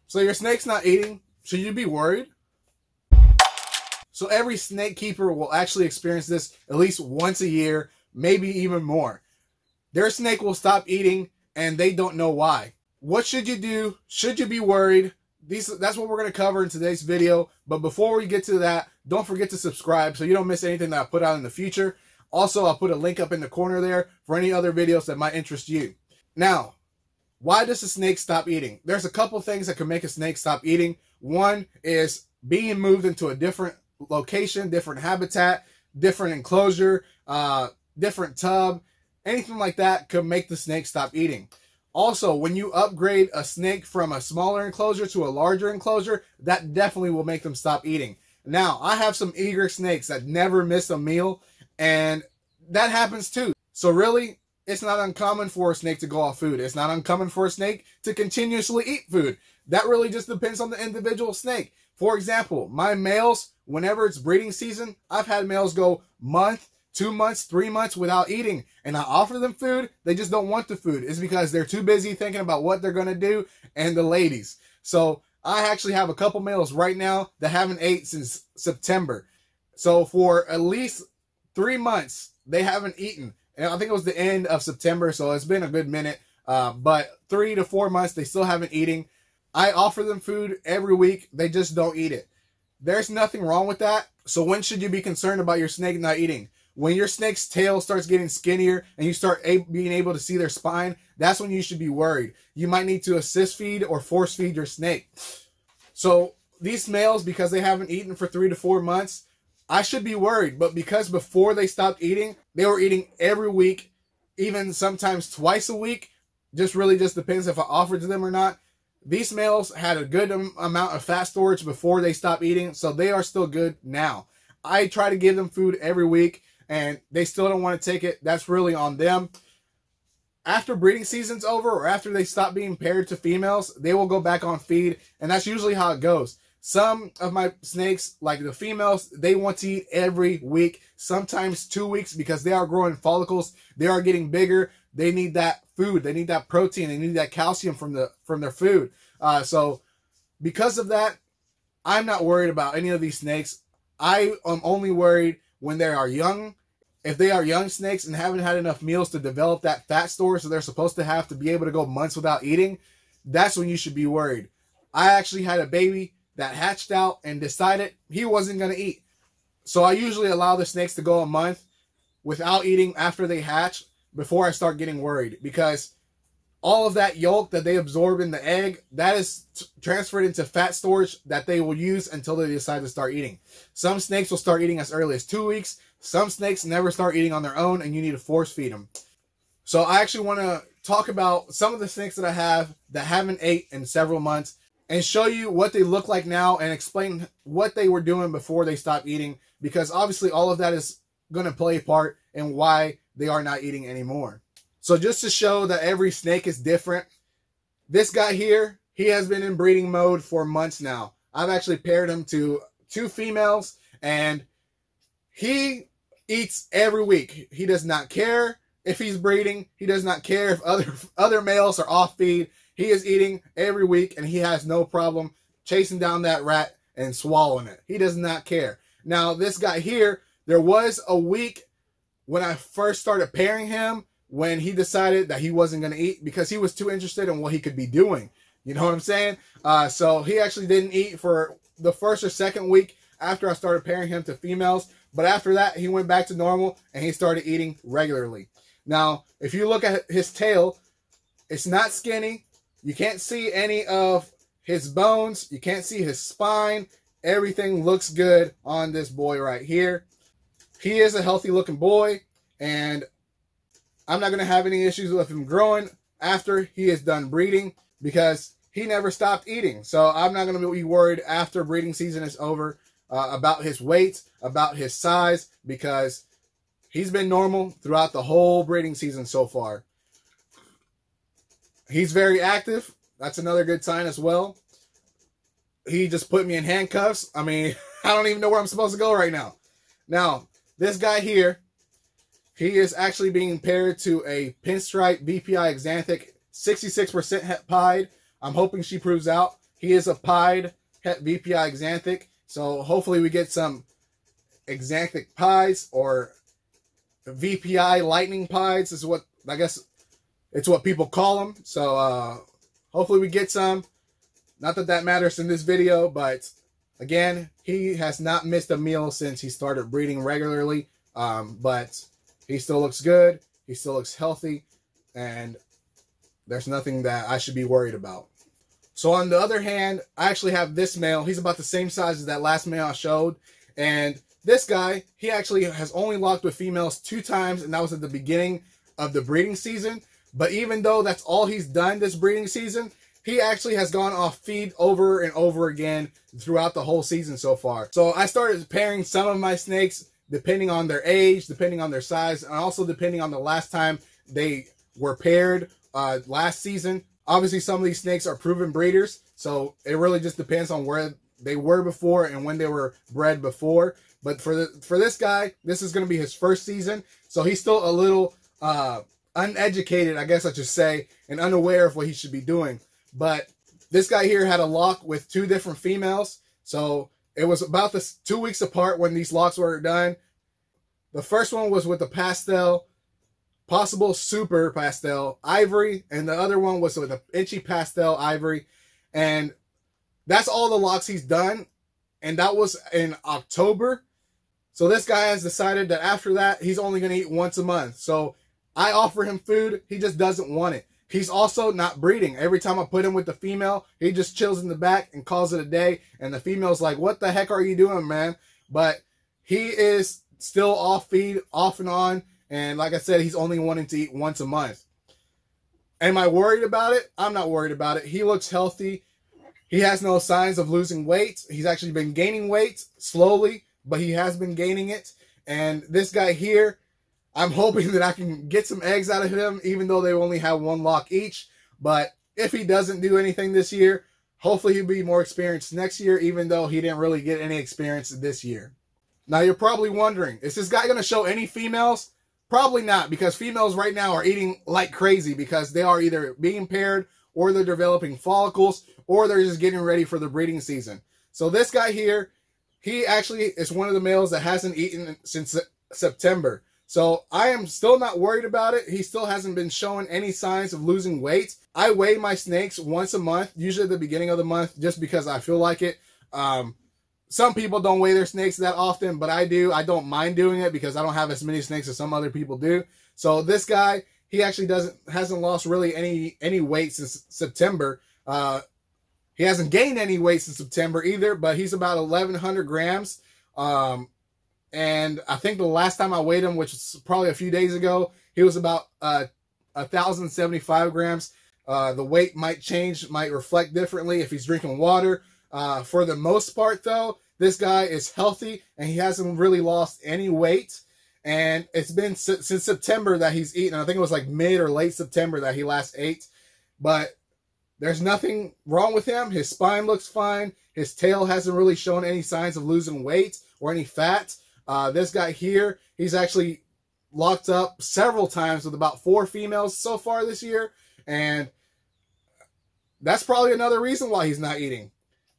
So your snake's not eating. Should you be worried? So every snake keeper will actually experience this at least once a year, maybe even more. Their snake will stop eating and they don't know why. What should you do? Should you be worried? That's what we're going to cover in today's video. But before we get to that, don't forget to subscribe so you don't miss anything that I put out in the future. Also, I'll put a link up in the corner there for any other videos that might interest you. Now, why does a snake stop eating? There's a couple things that can make a snake stop eating. One is being moved into a different location, different habitat, different enclosure, different tub. Anything like that could make the snake stop eating. Also, when you upgrade a snake from a smaller enclosure to a larger enclosure, that definitely will make them stop eating. Now, I have some eager snakes that never miss a meal, and that happens too. So really, it's not uncommon for a snake to go off food. It's not uncommon for a snake to continuously eat food. That really just depends on the individual snake. For example, my males, whenever it's breeding season, I've had males go month, 2 months, 3 months without eating, and I offer them food. They just don't want the food. It's because they're too busy thinking about what they're going to do and the ladies. So I actually have a couple males right now that haven't ate since September. So for at least 3 months, they haven't eaten. And I think it was the end of September, so it's been a good minute. But 3 to 4 months, they still haven't eaten. I offer them food every week. They just don't eat it. There's nothing wrong with that. So when should you be concerned about your snake not eating? When your snake's tail starts getting skinnier and you start being able to see their spine, that's when you should be worried. You might need to assist feed or force feed your snake. So these males, because they haven't eaten for 3 to 4 months, I should be worried. But because before they stopped eating, they were eating every week, even sometimes twice a week. Really just depends if I offered to them or not. These males had a good amount of fat storage before they stopped eating, so they are still good now. I try to give them food every week, and they still don't want to take it. That's really on them. After breeding season's over, or after they stop being paired to females, they will go back on feed, and that's usually how it goes. Some of my snakes, like the females, they want to eat every week, sometimes 2 weeks, because they are growing follicles. They are getting bigger. They need that food. They need that protein. They need that calcium from their food. So because of that, I'm not worried about any of these snakes. I am only worried when they are young. If they are young snakes and haven't had enough meals to develop that fat store, so they're supposed to have to be able to go months without eating, that's when you should be worried. I actually had a baby that hatched out and decided he wasn't going to eat. So I usually allow the snakes to go a month without eating after they hatch before I start getting worried, because all of that yolk that they absorb in the egg, that is transferred into fat storage that they will use until they decide to start eating. Some snakes will start eating as early as 2 weeks. Some snakes never start eating on their own, and you need to force feed them. So I actually want to talk about some of the snakes that I have that haven't ate in several months and show you what they look like now and explain what they were doing before they stopped eating, because obviously all of that is going to play a part in why they are not eating anymore. So just to show that every snake is different, this guy here, he has been in breeding mode for months now. I've actually paired him to 2 females, and he eats every week. He does not care if he's breeding. He does not care if other males are off feed. He is eating every week, and he has no problem chasing down that rat and swallowing it. He does not care. Now, this guy here, there was a week when I first started pairing him when he decided that he wasn't going to eat because he was too interested in what he could be doing. You know what I'm saying? So he actually didn't eat for the first or second week after I started pairing him to females. But after that, he went back to normal and he started eating regularly. Now, if you look at his tail, it's not skinny. You can't see any of his bones. You can't see his spine. Everything looks good on this boy right here. He is a healthy looking boy, and I'm not going to have any issues with him growing after he is done breeding because he never stopped eating. So I'm not going to be worried after breeding season is over about his weight, about his size, because he's been normal throughout the whole breeding season so far. He's very active. That's another good sign as well. He just put me in handcuffs. I mean, I don't even know where I'm supposed to go right now. Now, this guy here, he is actually being paired to a pinstripe BPI Xanthic 66% het pied. I'm hoping she proves out. he is a pied het VPI Axanthic. So hopefully we get some Axanthic pies or VPI lightning pies is what, I guess it's what people call them. So hopefully we get some. Not that that matters in this video, but again, he has not missed a meal since he started breeding regularly. But he still looks good. He still looks healthy. And there's nothing that I should be worried about. So on the other hand, I actually have this male. He's about the same size as that last male I showed. And this guy, he actually has only locked with females 2 times, and that was at the beginning of the breeding season. But even though that's all he's done this breeding season, he actually has gone off feed over and over again throughout the whole season so far. So I started pairing some of my snakes depending on their age, depending on their size, and also depending on the last time they were paired last season. Obviously, some of these snakes are proven breeders, so it really just depends on where they were before and when they were bred before. But for this guy, this is going to be his first season, so he's still a little uneducated, I guess I should say, and unaware of what he should be doing. But this guy here had a lock with 2 different females, so it was about 2 weeks apart when these locks were done. The first one was with the pastel, possible super pastel ivory, and the other one was with an inchy pastel ivory. And that's all the locks he's done, and that was in October. So this guy has decided that after that, he's only going to eat once a month. So I offer him food, he just doesn't want it. He's also not breeding. Every time I put him with the female, he just chills in the back and calls it a day. And the female's like, what the heck are you doing, man? But he is still off feed, off and on. And like I said, he's only wanting to eat once a month. Am I worried about it? I'm not worried about it. He looks healthy. He has no signs of losing weight. He's actually been gaining weight slowly, but he has been gaining it. And this guy here, I'm hoping that I can get some eggs out of him, even though they only have 1 lock each. But if he doesn't do anything this year, hopefully he'll be more experienced next year, even though he didn't really get any experience this year. Now, you're probably wondering, is this guy going to show any females? Probably not, because females right now are eating like crazy because they are either being paired or they're developing follicles or they're just getting ready for the breeding season. So this guy here, he actually is one of the males that hasn't eaten since September. So I am still not worried about it. He still hasn't been showing any signs of losing weight. I weigh my snakes once a month, usually at the beginning of the month, just because I feel like it. Some people don't weigh their snakes that often, but I do. I don't mind doing it because I don't have as many snakes as some other people do. So this guy, he actually hasn't lost really any weight since September. He hasn't gained any weight since September either, but he's about 1,100 grams. And I think the last time I weighed him, which was probably a few days ago, he was about 1,075 grams. The weight might change, might reflect differently if he's drinking water. For the most part, though, this guy is healthy and he hasn't really lost any weight. And it's been since September that he's eaten. I think it was like mid or late September that he last ate. But there's nothing wrong with him. His spine looks fine. His tail hasn't really shown any signs of losing weight or any fat. This guy here, he's actually locked up several times with about 4 females so far this year. And that's probably another reason why he's not eating.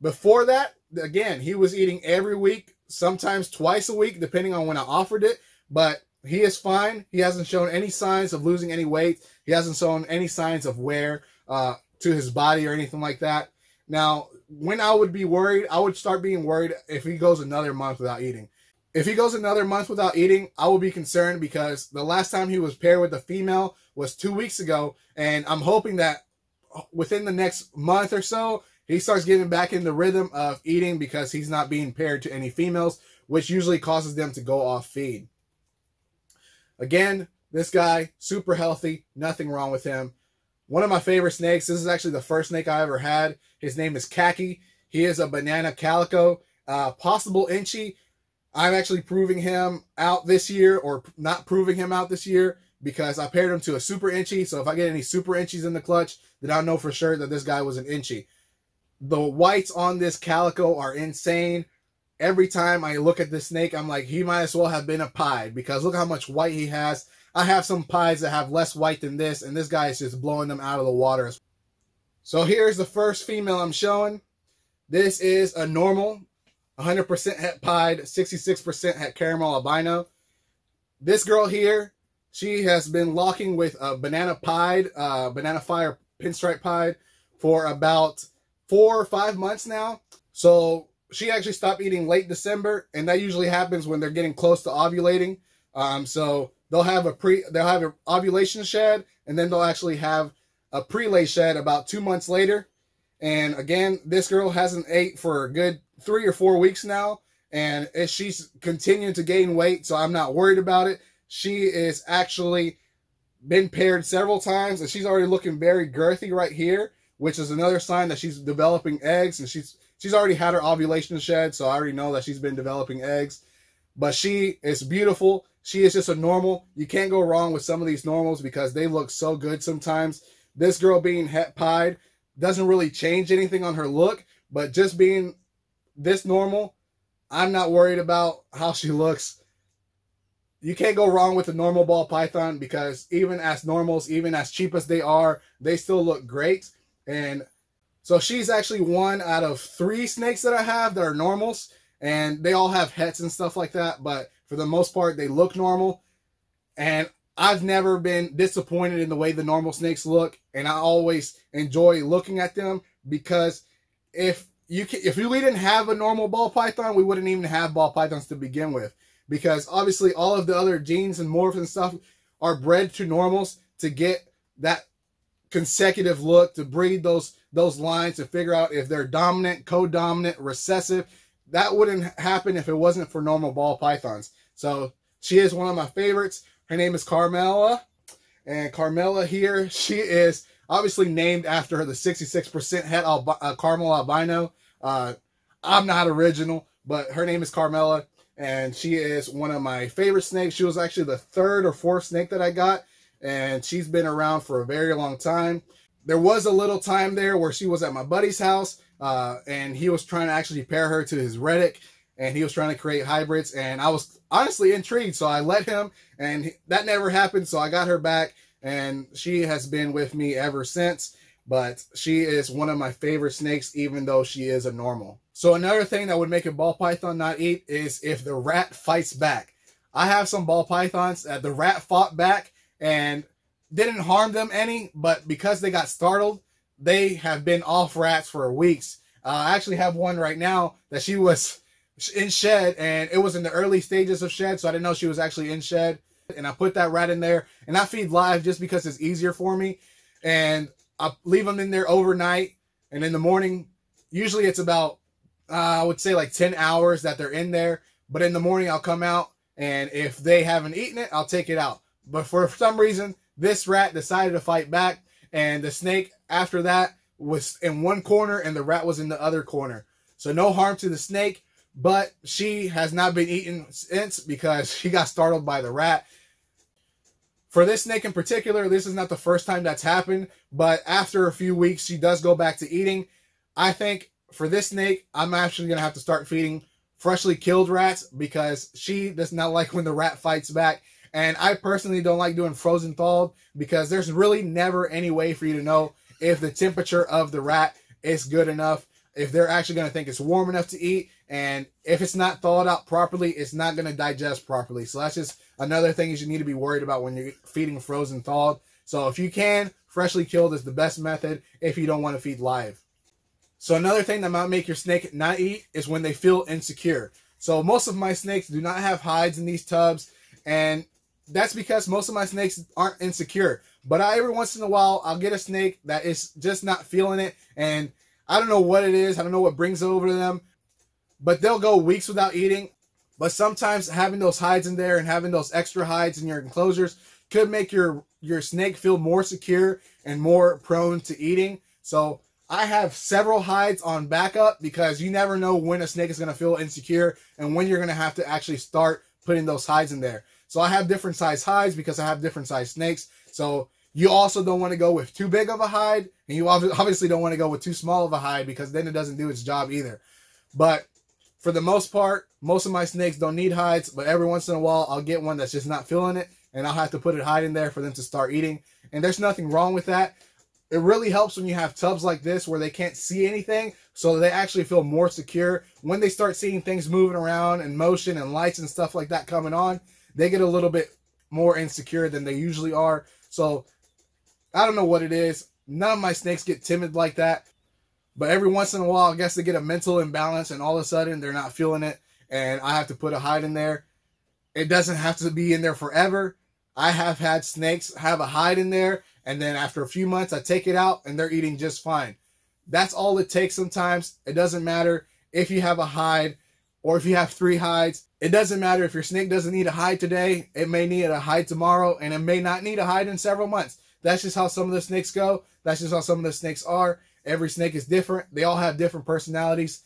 Before that, again, he was eating every week, sometimes twice a week, depending on when I offered it. But he is fine. He hasn't shown any signs of losing any weight. He hasn't shown any signs of wear to his body or anything like that. Now, when I would be worried, I would start being worried if he goes another month without eating. If he goes another month without eating, I will be concerned because the last time he was paired with a female was 2 weeks ago. And I'm hoping that within the next month or so, he starts getting back in the rhythm of eating because he's not being paired to any females, which usually causes them to go off feed. Again, this guy, super healthy, nothing wrong with him. One of my favorite snakes, this is actually the first snake I ever had. His name is Khaki. He is a banana calico, possible inchy. I'm actually proving him out this year, or not proving him out this year, because I paired him to a super inchy. So if I get any super inchies in the clutch, then I'll know for sure that this guy was an inchy. The whites on this calico are insane. Every time I look at this snake, I'm like, he might as well have been a pied, because look how much white he has. I have some pies that have less white than this, and this guy is just blowing them out of the water. So here's the first female I'm showing. This is a normal, 100% het pied, 66% het caramel albino. This girl here, she has been locking with a banana pied, banana fire pinstripe pied for about 4 or 5 months now. So she actually stopped eating late December, and that usually happens when they're getting close to ovulating. So they'll have an ovulation shed, and then they'll actually have a pre-lay shed about 2 months later. And again, this girl hasn't ate for a good 3 or 4 weeks now, and she's continuing to gain weight, so I'm not worried about it. She is actually been paired several times, and she's already looking very girthy right here, which is another sign that she's developing eggs, and she's already had her ovulation shed, so I already know that she's been developing eggs. But she is beautiful. She is just a normal. You can't go wrong with some of these normals because they look so good sometimes. This girl being het pied doesn't really change anything on her look, but just being this normal, I'm not worried about how she looks. You can't go wrong with a normal ball python because even as normals, even as cheap as they are, they still look great. And so she's actually one out of 3 snakes that I have that are normals, and they all have hets and stuff like that, but for the most part, they look normal. And I've never been disappointed in the way the normal snakes look, and I always enjoy looking at them because if we didn't have a normal ball python, we wouldn't even have ball pythons to begin with, because obviously all of the other genes and morphs and stuff are bred to normals to get that consecutive look, to breed those lines, to figure out if they're dominant, co-dominant, recessive. That wouldn't happen if it wasn't for normal ball pythons. So she is one of my favorites. Her name is Carmela, and Carmela here, she is obviously named after the 66% het caramel albino. I'm not original, but her name is Carmela, and she is one of my favorite snakes. She was actually the 3rd or 4th snake that I got, and she's been around for a very long time. There was a little time there where she was at my buddy's house, and he was trying to actually pair her to his Reddick, and he was trying to create hybrids, and I was honestly intrigued, so I let him, and that never happened, so I got her back, and she has been with me ever since. But she is one of my favorite snakes, even though she is a normal. So another thing that would make a ball python not eat is if the rat fights back. I have some ball pythons that the rat fought back and didn't harm them any, but because they got startled, they have been off rats for weeks. I actually have one right now that she was in shed, and it was in the early stages of shed, so I didn't know she was actually in shed. And I put that rat in there, and I feed live just because it's easier for me. And I leave them in there overnight, and in the morning, usually it's about, I would say like 10 hours that they're in there. But in the morning, I'll come out, and if they haven't eaten it, I'll take it out. But for some reason, this rat decided to fight back, and the snake after that was in one corner, and the rat was in the other corner. So no harm to the snake, but she has not been eaten since because she got startled by the rat. For this snake in particular, this is not the first time that's happened, but after a few weeks, she does go back to eating. I think for this snake, I'm actually going to have to start feeding freshly killed rats because she does not like when the rat fights back. And I personally don't like doing frozen thawed because there's really never any way for you to know if the temperature of the rat is good enough, if they're actually going to think it's warm enough to eat. And if it's not thawed out properly, it's not going to digest properly. So that's just another thing you need to be worried about when you're feeding frozen thawed. So if you can, freshly killed is the best method if you don't want to feed live. So another thing that might make your snake not eat is when they feel insecure. So most of my snakes do not have hides in these tubs, and that's because most of my snakes aren't insecure. But every once in a while, I'll get a snake that is just not feeling it, and I don't know what it is. I don't know what brings it over to them, but they'll go weeks without eating. But sometimes having those hides in there and having those extra hides in your enclosures could make your snake feel more secure and more prone to eating. So I have several hides on backup because you never know when a snake is going to feel insecure and when you're going to have to actually start putting those hides in there. So I have different size hides because I have different size snakes. So you also don't want to go with too big of a hide, and you obviously don't want to go with too small of a hide because then it doesn't do its job either. But for the most part, most of my snakes don't need hides, but every once in a while, I'll get one that's just not feeling it, and I'll have to put a hide in there for them to start eating. And there's nothing wrong with that. It really helps when you have tubs like this where they can't see anything, so they actually feel more secure. When they start seeing things moving around and motion and lights and stuff like that coming on, they get a little bit more insecure than they usually are. So I don't know what it is. None of my snakes get timid like that. But every once in a while, I guess they get a mental imbalance and all of a sudden they're not feeling it. And I have to put a hide in there. It doesn't have to be in there forever. I have had snakes have a hide in there, and then after a few months, I take it out and they're eating just fine. That's all it takes sometimes. It doesn't matter if you have a hide or if you have 3 hides. It doesn't matter if your snake doesn't need a hide today. It may need a hide tomorrow, and it may not need a hide in several months. That's just how some of the snakes go. That's just how some of the snakes are. Every snake is different. They all have different personalities.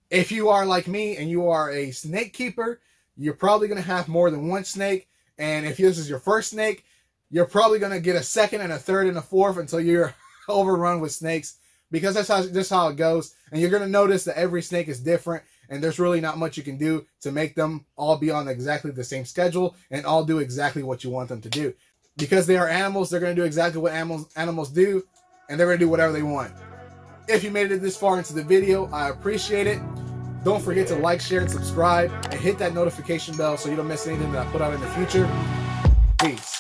If you are like me and you are a snake keeper, you're probably going to have more than one snake. And if this is your first snake, you're probably going to get a second and a third and a fourth until you're overrun with snakes, because that's just how it goes. And you're going to notice that every snake is different, and there's really not much you can do to make them all be on exactly the same schedule and all do exactly what you want them to do. Because they are animals, they're going to do exactly what animals do, and they're going to do whatever they want. If you made it this far into the video, I appreciate it. Don't forget to like, share, and subscribe, and hit that notification bell so you don't miss anything that I put out in the future. Peace.